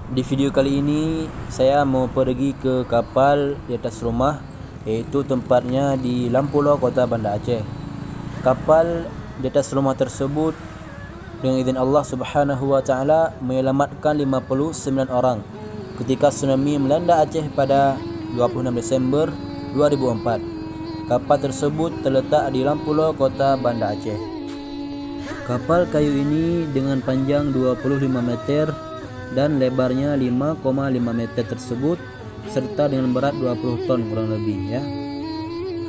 Di video kali ini saya mau pergi ke kapal di atas rumah, yaitu tempatnya di Lampulo, Kota Banda Aceh. Kapal di atas rumah tersebut dengan izin Allah Subhanahu wa taala menyelamatkan 59 orang ketika tsunami melanda Aceh pada 26 Desember 2004. Kapal tersebut terletak di Lampulo, Kota Banda Aceh. Kapal kayu ini dengan panjang 25 meter dan lebarnya 5,5 meter tersebut serta dengan berat 20 ton kurang lebih ya.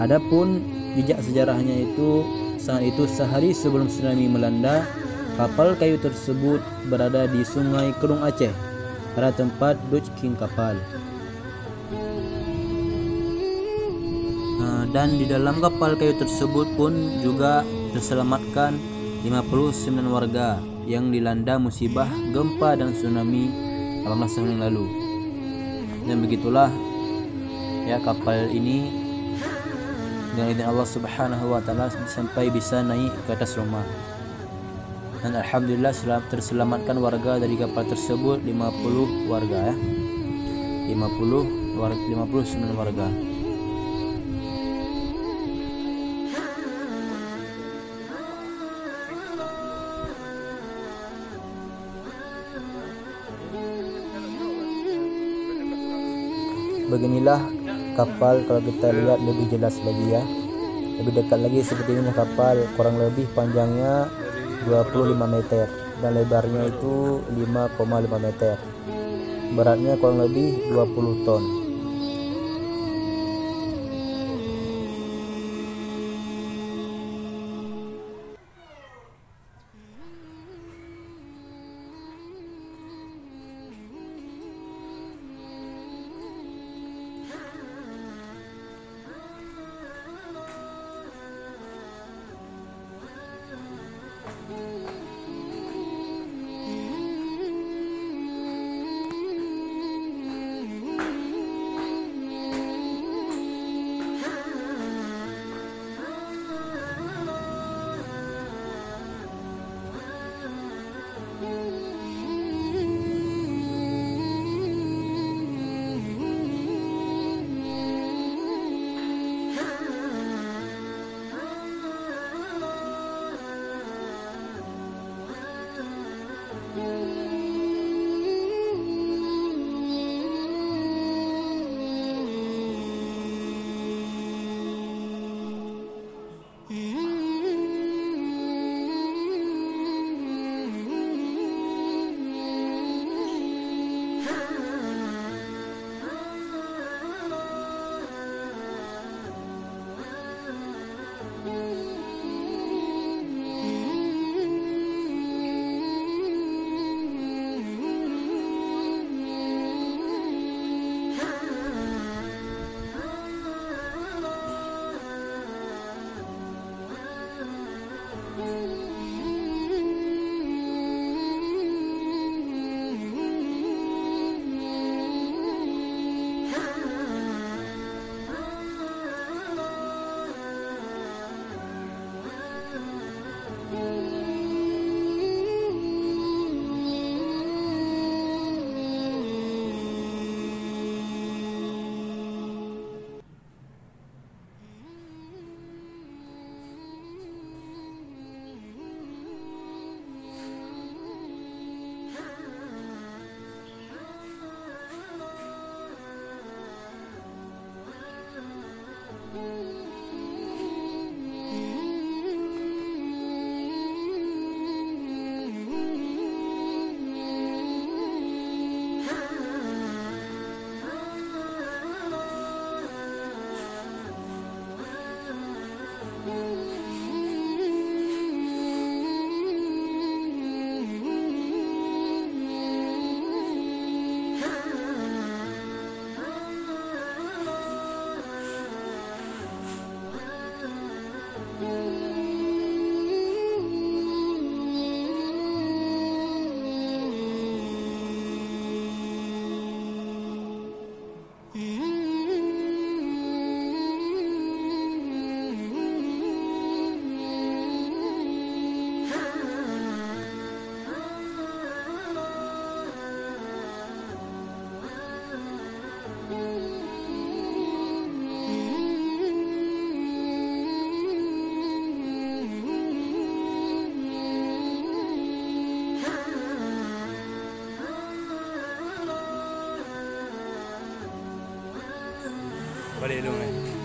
Adapun jejak sejarahnya saat itu sehari sebelum tsunami melanda, kapal kayu tersebut berada di Sungai Kedung Aceh pada tempat Dutch King kapal. Dan di dalam kapal kayu tersebut pun juga terselamatkan 59 warga yang dilanda musibah gempa dan tsunami 18 tahun yang lalu. Dan begitulah ya, kapal ini dengan izin Allah Subhanahu wa taala sampai bisa naik ke atas rumah. Dan alhamdulillah terselamatkan warga dari kapal tersebut 50 warga ya. 59 warga. Beginilah kapal kalau kita lihat lebih jelas lagi ya, lebih dekat lagi. Seperti ini kapal, kurang lebih panjangnya 25 meter dan lebarnya itu 5,5 meter, beratnya kurang lebih 20 ton. hidungnya.